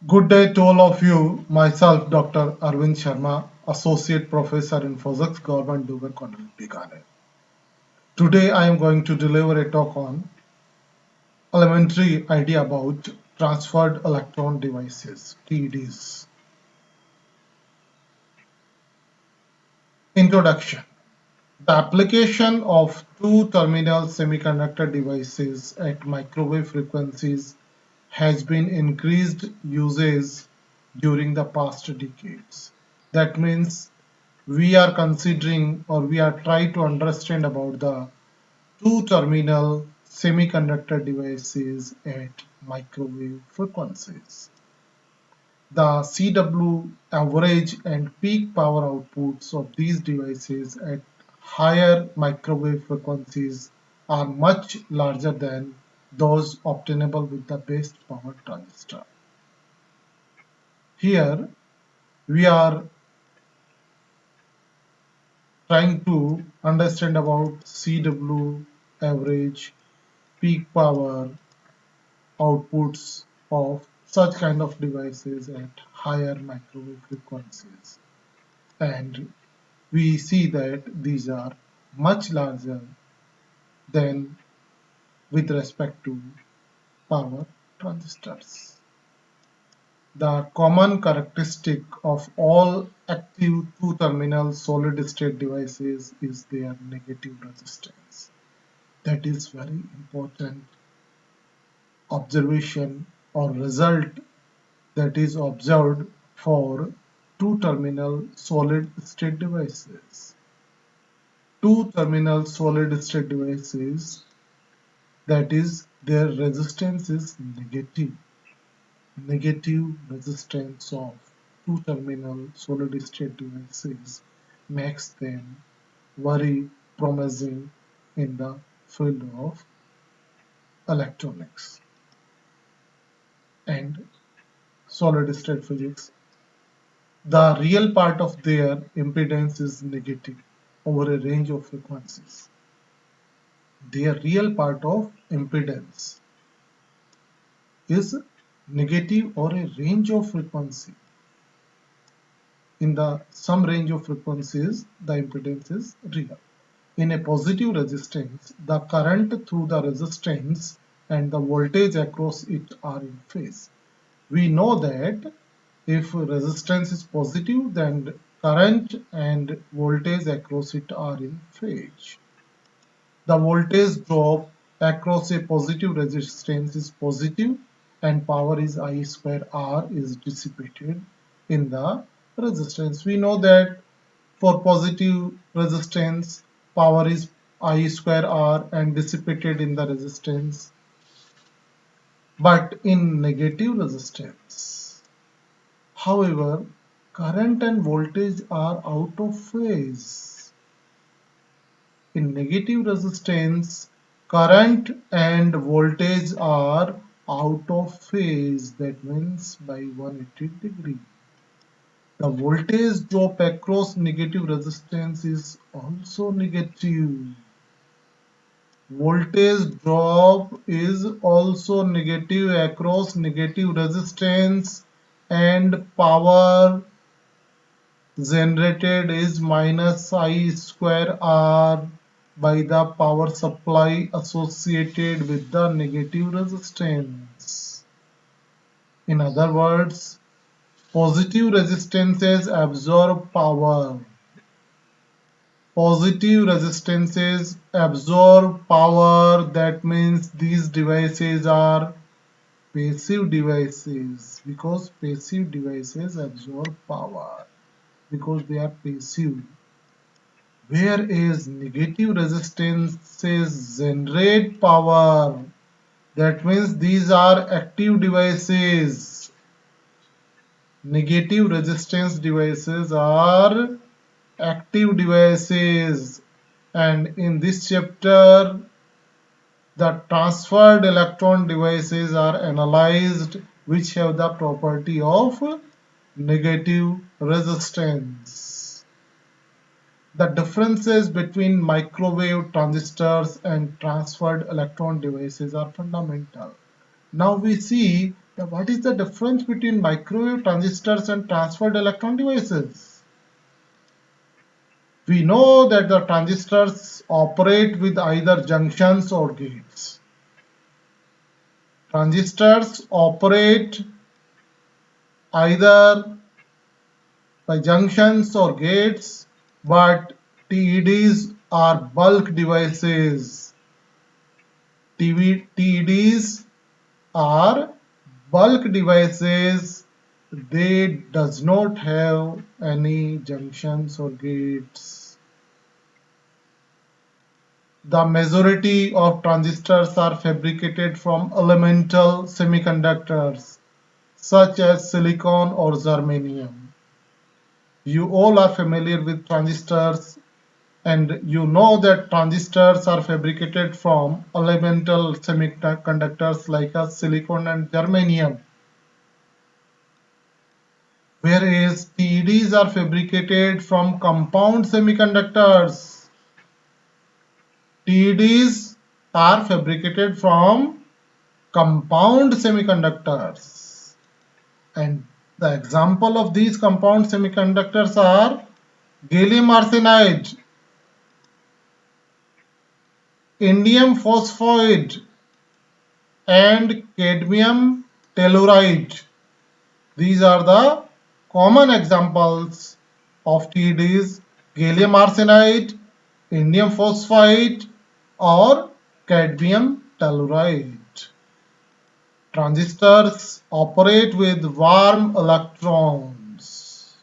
Good day to all of you. Myself, Dr. Arvind Sharma, Associate Professor in Physics, Government Dubai College, Bikaner. Today I am going to deliver a talk on elementary idea about transferred electron devices, TEDs. Introduction. The application of two-terminal semiconductor devices at microwave frequencies has been increased usage during the past decades. That means we are considering or we are trying to understand about the two-terminal semiconductor devices at microwave frequencies. The CW average and peak power outputs of these devices at higher microwave frequencies are much larger than those obtainable with the base power transistor. Here we are trying to understand about CW average peak power outputs of such kind of devices at higher microwave frequencies, and we see that these are much larger than with respect to power transistors. The common characteristic of all active two-terminal solid-state devices is their negative resistance. That is very important observation or result that is observed for two-terminal solid-state devices. Two-terminal solid-state devices, that is, their resistance is negative. Negative resistance of two-terminal solid-state devices makes them very promising in the field of electronics and solid-state physics. The real part of their impedance is negative over a range of frequencies. Their real part of impedance is negative or a range of frequency. In the some range of frequencies, the impedance is real. In a positive resistance, the current through the resistance and the voltage across it are in phase. We know that if resistance is positive, then current and voltage across it are in phase. The voltage drop across a positive resistance is positive and power is I square R is dissipated in the resistance. We know that for positive resistance, power is I square R and dissipated in the resistance. But in negative resistance, however, current and voltage are out of phase. In negative resistance, current and voltage are out of phase. That means by 180 degree. The voltage drop across negative resistance is also negative. Voltage drop is also negative across negative resistance, and power generated is minus I square R by the power supply associated with the negative resistance. In other words, positive resistances absorb power. Positive resistances absorb power. That means these devices are passive devices because passive devices absorb power because they are passive. Whereas negative resistances generate power. That means these are active devices. Negative resistance devices are active devices, and in this chapter the transferred electron devices are analyzed which have the property of negative resistance. The differences between microwave transistors and transferred electron devices are fundamental. Now we see Now, what is the difference between microwave transistors and transferred electron devices? We know that the transistors operate with either junctions or gates. Transistors operate either by junctions or gates, but TEDs are bulk devices. TEDs are bulk devices. They does not have any junctions or gates. The majority of transistors are fabricated from elemental semiconductors such as silicon or germanium. You all are familiar with transistors, and you know that transistors are fabricated from elemental semiconductors like silicon and germanium, whereas TEDs are fabricated from compound semiconductors. TEDs are fabricated from compound semiconductors, and the example of these compound semiconductors are gallium arsenide, indium phosphide, and cadmium telluride. These are the common examples of TEDs: gallium arsenide, indium phosphide, or cadmium telluride. Transistors operate with warm electrons.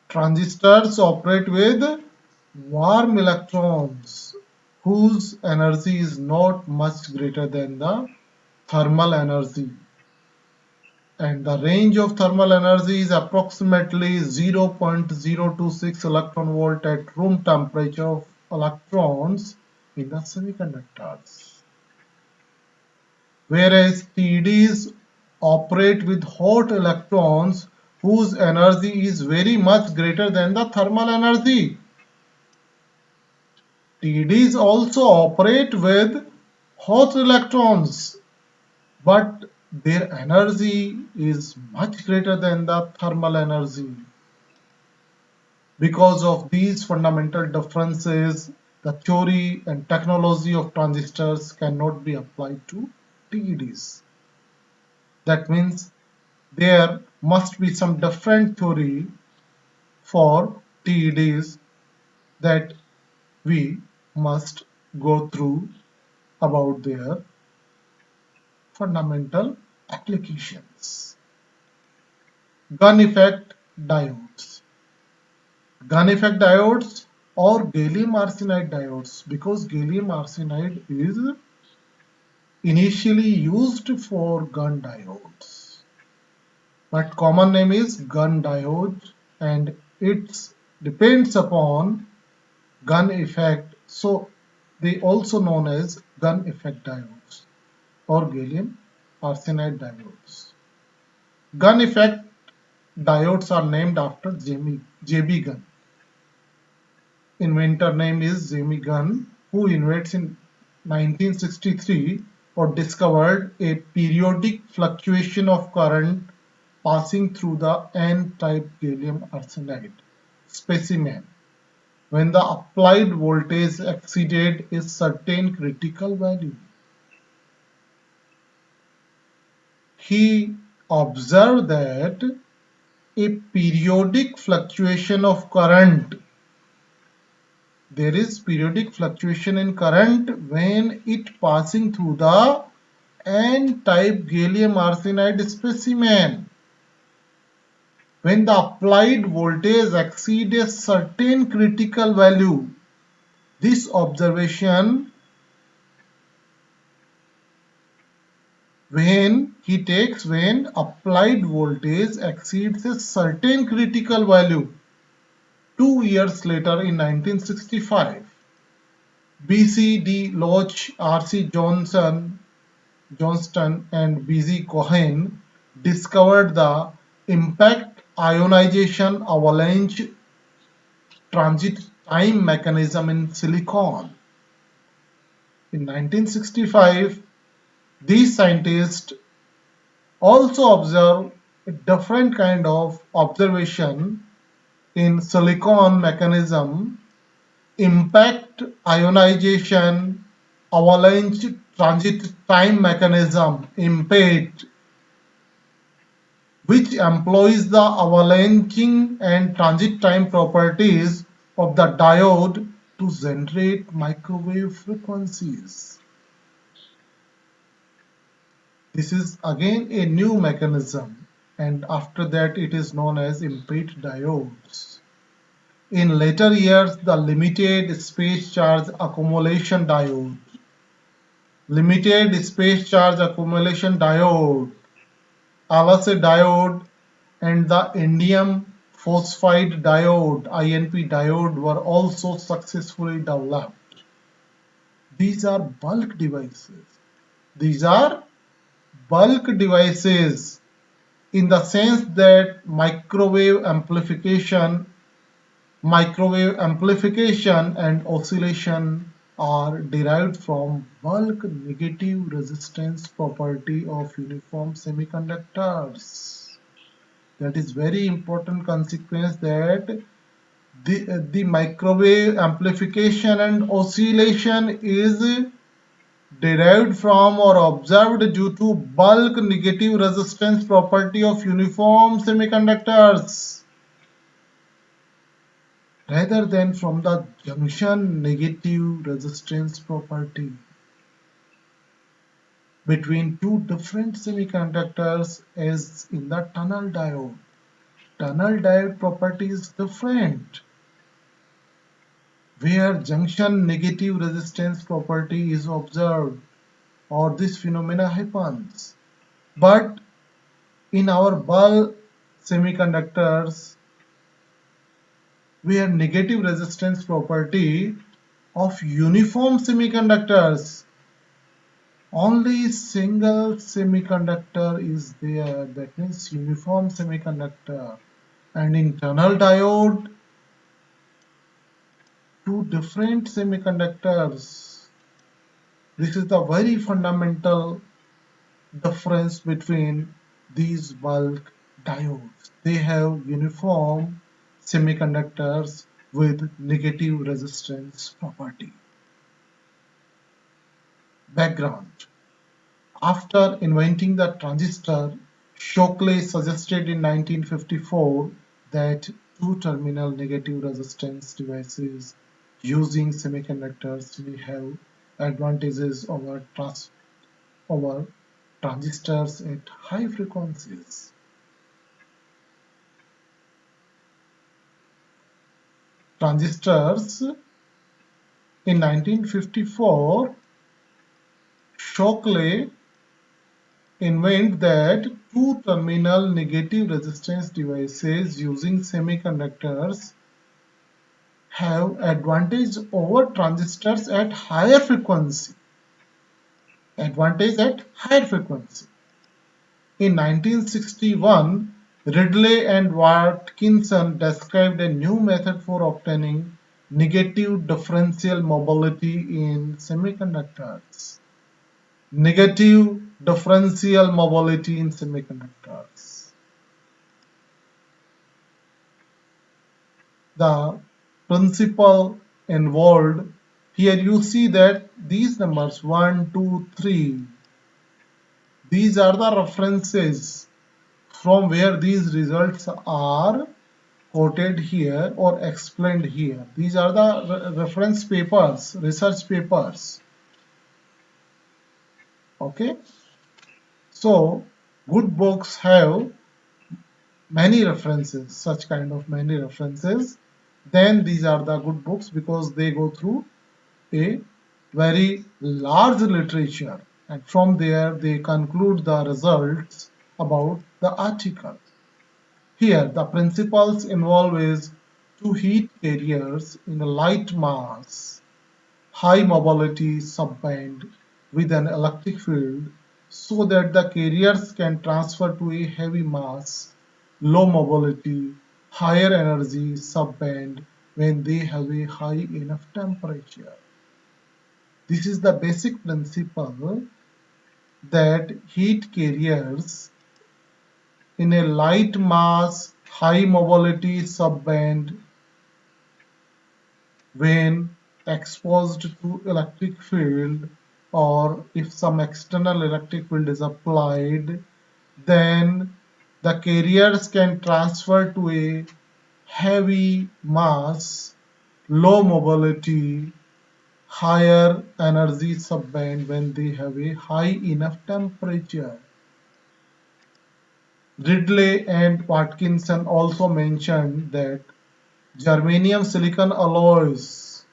Transistors operate with warm electrons whose energy is not much greater than the thermal energy, and the range of thermal energy is approximately 0.026 electron volt at room temperature of electrons in the semiconductors. Whereas TEDs operate with hot electrons whose energy is very much greater than the thermal energy. TEDs also operate with hot electrons, but their energy is much greater than the thermal energy. Because of these fundamental differences, the theory and technology of transistors cannot be applied to TEDs. That means there must be some different theory for TEDs that we must go through about their fundamental applications. Gun effect diodes. Gun effect diodes or gallium arsenide diodes, because gallium arsenide is initially used for gun diodes, but common name is gun diode, and it depends upon gun effect, so they also known as gun effect diodes or gallium arsenide diodes. Gun effect diodes are named after J.B. Gunn. Inventor name is J.B. Gunn, who invents in 1963 or discovered a periodic fluctuation of current passing through the N-type gallium arsenide specimen when the applied voltage exceeded a certain critical value. He observed that a periodic fluctuation of current, there is periodic fluctuation in current when it passing through the N-type gallium arsenide specimen. When the applied voltage exceeds a certain critical value, this observation when applied voltage exceeds a certain critical value. 2 years later in 1965, B.C.D. Loach, R.C. Johnston and B.Z. Cohen discovered the impact ionization avalanche transit time mechanism in silicon. In 1965, these scientists Also observe a different kind of observation in silicon mechanism, impact ionization, avalanche transit time mechanism, IMPATE, which employs the avalanching and transit time properties of the diode to generate microwave frequencies. This is again a new mechanism, and after that it is known as IMPATE diodes. In later years, the limited space charge accumulation diode, LSA diode, and the indium phosphide diode, INP diode, were also successfully developed. These are bulk devices. These are bulk devices in the sense that microwave amplification and oscillation are derived from bulk negative resistance property of uniform semiconductors. That is very important consequence, that the microwave amplification and oscillation is derived from or observed due to bulk negative resistance property of uniform semiconductors rather than from the junction negative resistance property between two different semiconductors as in the tunnel diode. Tunnel diode property is different, where junction negative resistance property is observed or this phenomena happens. But in our bulk semiconductors, where negative resistance property of uniform semiconductors, only single semiconductor is there, that means uniform semiconductor, and in tunnel diode two different semiconductors. This is the very fundamental difference between these bulk diodes. They have uniform semiconductors with negative resistance property. Background. After inventing the transistor, Shockley suggested in 1954 that two-terminal negative resistance devices using semiconductors may have advantages over transistors at high frequencies. Transistors in 1954, Shockley invented that two-terminal negative resistance devices using semiconductors have advantage over transistors at higher frequency. Advantage at higher frequency. In 1961, Ridley and Watkinson described a new method for obtaining negative differential mobility in semiconductors. Negative differential mobility in semiconductors. The principle involved, here you see that these numbers 1, 2, 3, these are the references from where these results are quoted here or explained here. These are the reference papers, research papers. Okay, so good books have many references, such kind of many references. Then these are the good books because they go through a very large literature, and from there they conclude the results about the article. Here the principles involved is two heat carriers in a light mass, high mobility subband with an electric field so that the carriers can transfer to a heavy mass, low mobility, higher energy subband when they have a high enough temperature. This is the basic principle, that heat carriers in a light mass, high mobility subband when exposed to electric field, or if some external electric field is applied, then the carriers can transfer to a heavy mass, low mobility, higher energy subband when they have a high enough temperature. Ridley and Watkinson also mentioned that germanium silicon alloys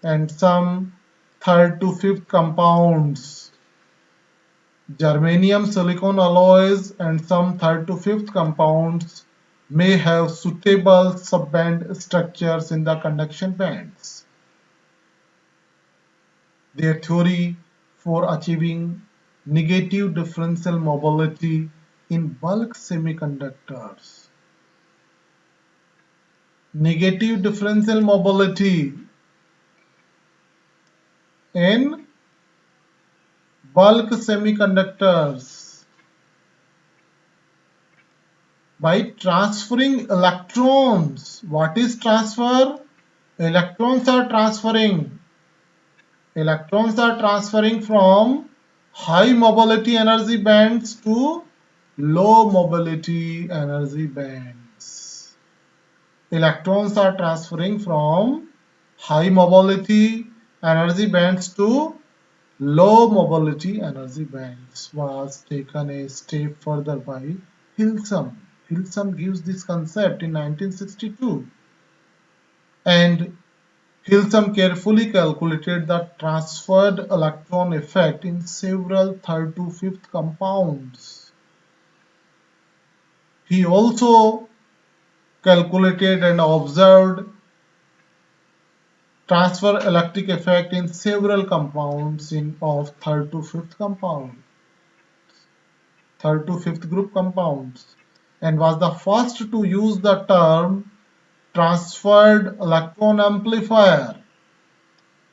and some third to fifth compounds, germanium silicon alloys and some third to fifth compounds may have suitable subband structures in the conduction bands. Their theory for achieving negative differential mobility in bulk semiconductors. Negative differential mobility in bulk semiconductors by transferring electrons. What is transfer? Electrons are transferring. Electrons are transferring from high mobility energy bands to low mobility energy bands. Electrons are transferring from high mobility energy bands to low mobility energy bands was taken a step further by Hilsum. Hilsum gives this concept in 1962, and Hilsum carefully calculated the transferred electron effect in several third to fifth compounds. He also calculated and observed transfer electric effect in several compounds of third to fifth group compounds, and was the first to use the term transferred electron amplifier.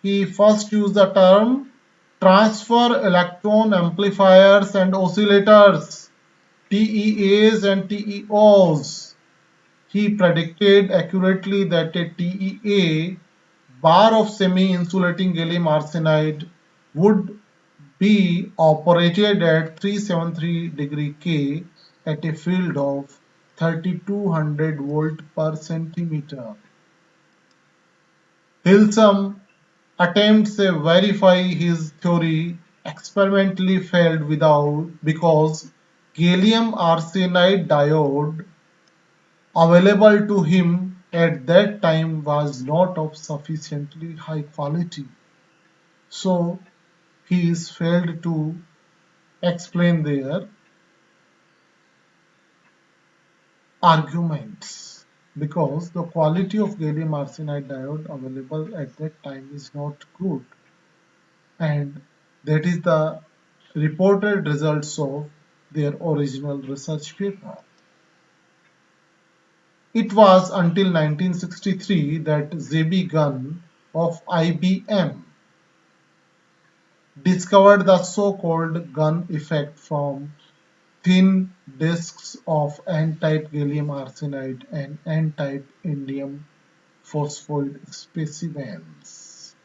He first used the term transfer electron amplifiers and oscillators, TEAs and TEOs. He predicted accurately that a TEA bar of semi-insulating gallium arsenide would be operated at 373 degree K at a field of 3200 volt per centimeter. Hilsum attempts to verify his theory experimentally failed because gallium arsenide diode available to him at that time was not of sufficiently high quality. So he is failed to explain their arguments because the quality of gallium arsenide diode available at that time is not good, and that is the reported results of their original research paper. It was until 1963 that J.B. Gunn of IBM discovered the so-called Gunn effect from thin disks of N-type gallium arsenide and N-type indium phosphide specimens.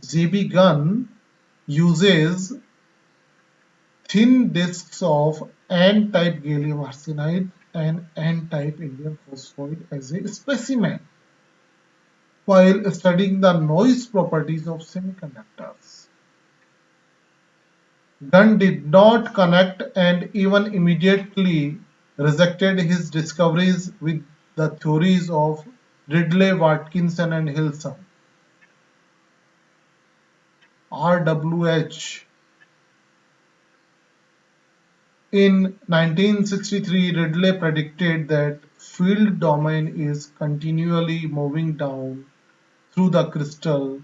J.B. Gunn uses thin disks of N-type gallium arsenide and N-type indium phosphide as a specimen while studying the noise properties of semiconductors. Gunn did not connect and even immediately rejected his discoveries with the theories of Ridley, Watkinson, and Hilsum. RWH. In 1963, Ridley predicted that field domain is continually moving down through the crystal,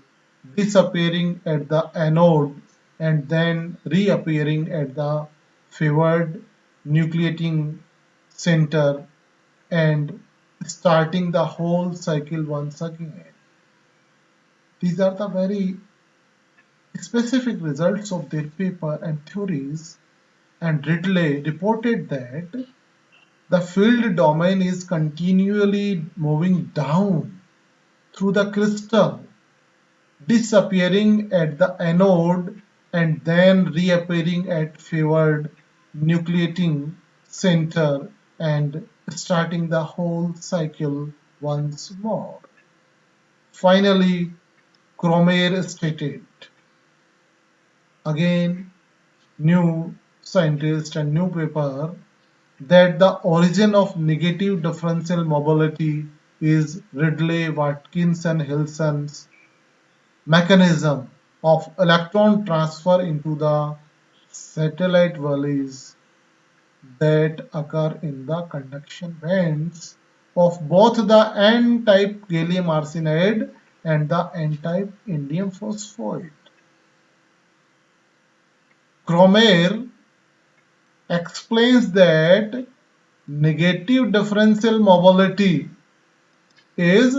disappearing at the anode and then reappearing at the favored nucleating center and starting the whole cycle once again. These are the very specific results of their paper and theories, and Ridley reported that the field domain is continually moving down through the crystal, disappearing at the anode and then reappearing at favored nucleating center and starting the whole cycle once more. Finally, Cromer stated, again, new scientist and new paper, that the origin of negative differential mobility is Ridley-Watkins and Hilson's mechanism of electron transfer into the satellite valleys that occur in the conduction bands of both the N-type gallium arsenide and the N-type indium phosphide. Cromer explains that negative differential mobility is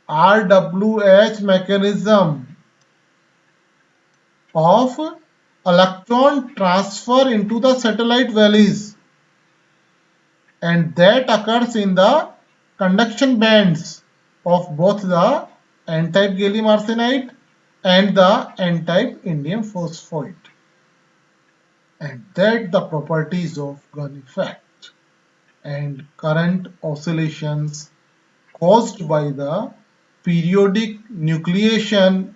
RWH mechanism of electron transfer into the satellite valleys, and that occurs in the conduction bands of both the N-type gallium arsenide and the N-type indium phosphide, and that the properties of gun effect and current oscillations caused by the periodic nucleation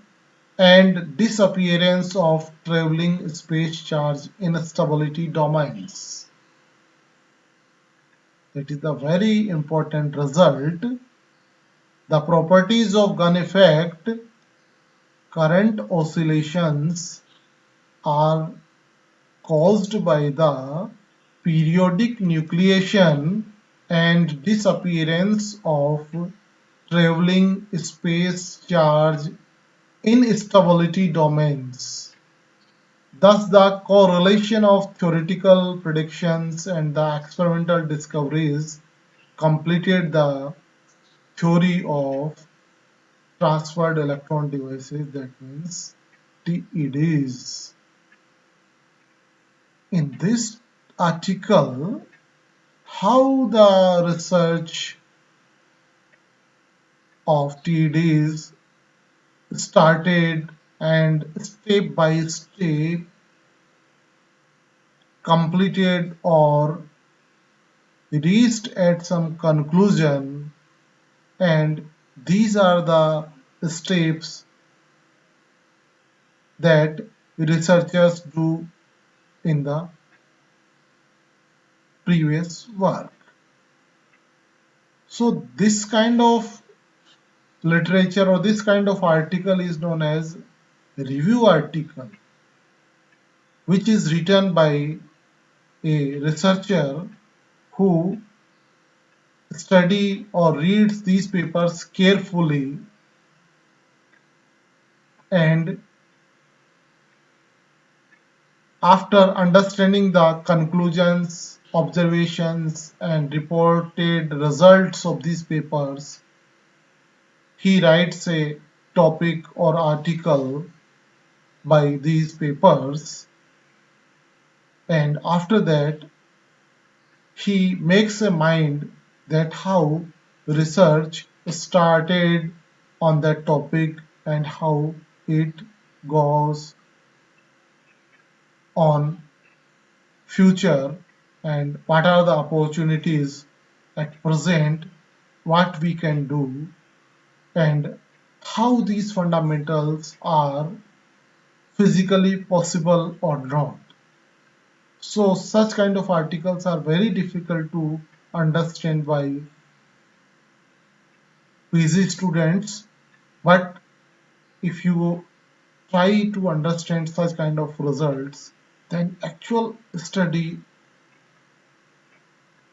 and disappearance of traveling space charge instability domains. That is the very important result. The properties of gun effect current oscillations are caused by the periodic nucleation and disappearance of traveling space charge instability domains. Thus, the correlation of theoretical predictions and the experimental discoveries completed the theory of transferred electron devices, that means TEDs. In this article, how the research of TEDs started and step by step completed or reached at some conclusion, and these are the steps that researchers do in the previous work. So this kind of literature or this kind of article is known as review article, which is written by a researcher who study or reads these papers carefully and after understanding the conclusions, observations and reported results of these papers, he writes a topic or article by these papers, and after that he makes a mind that how research started on that topic and how it goes on future and what are the opportunities at present, what we can do, and how these fundamentals are physically possible or not. So such kind of articles are very difficult to understand by PG students, but if you try to understand such kind of results, then actual study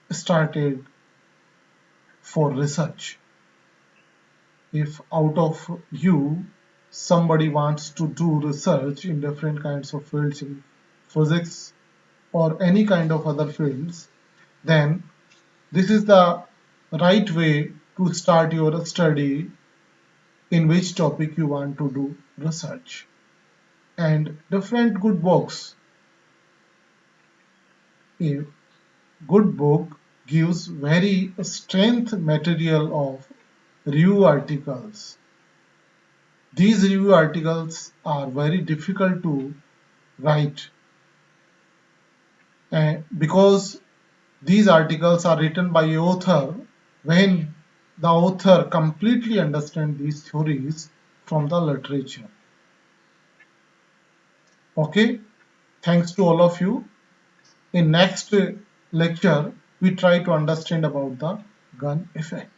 started for research. If out of you somebody wants to do research in different kinds of fields in physics or any kind of other fields, then this is the right way to start your study in which topic you want to do research. And different good books A good book gives very strength material of review articles. These review articles are very difficult to write because these articles are written by a author when the author completely understands these theories from the literature. Okay, thanks to all of you. In next lecture, we try to understand about the gun effect.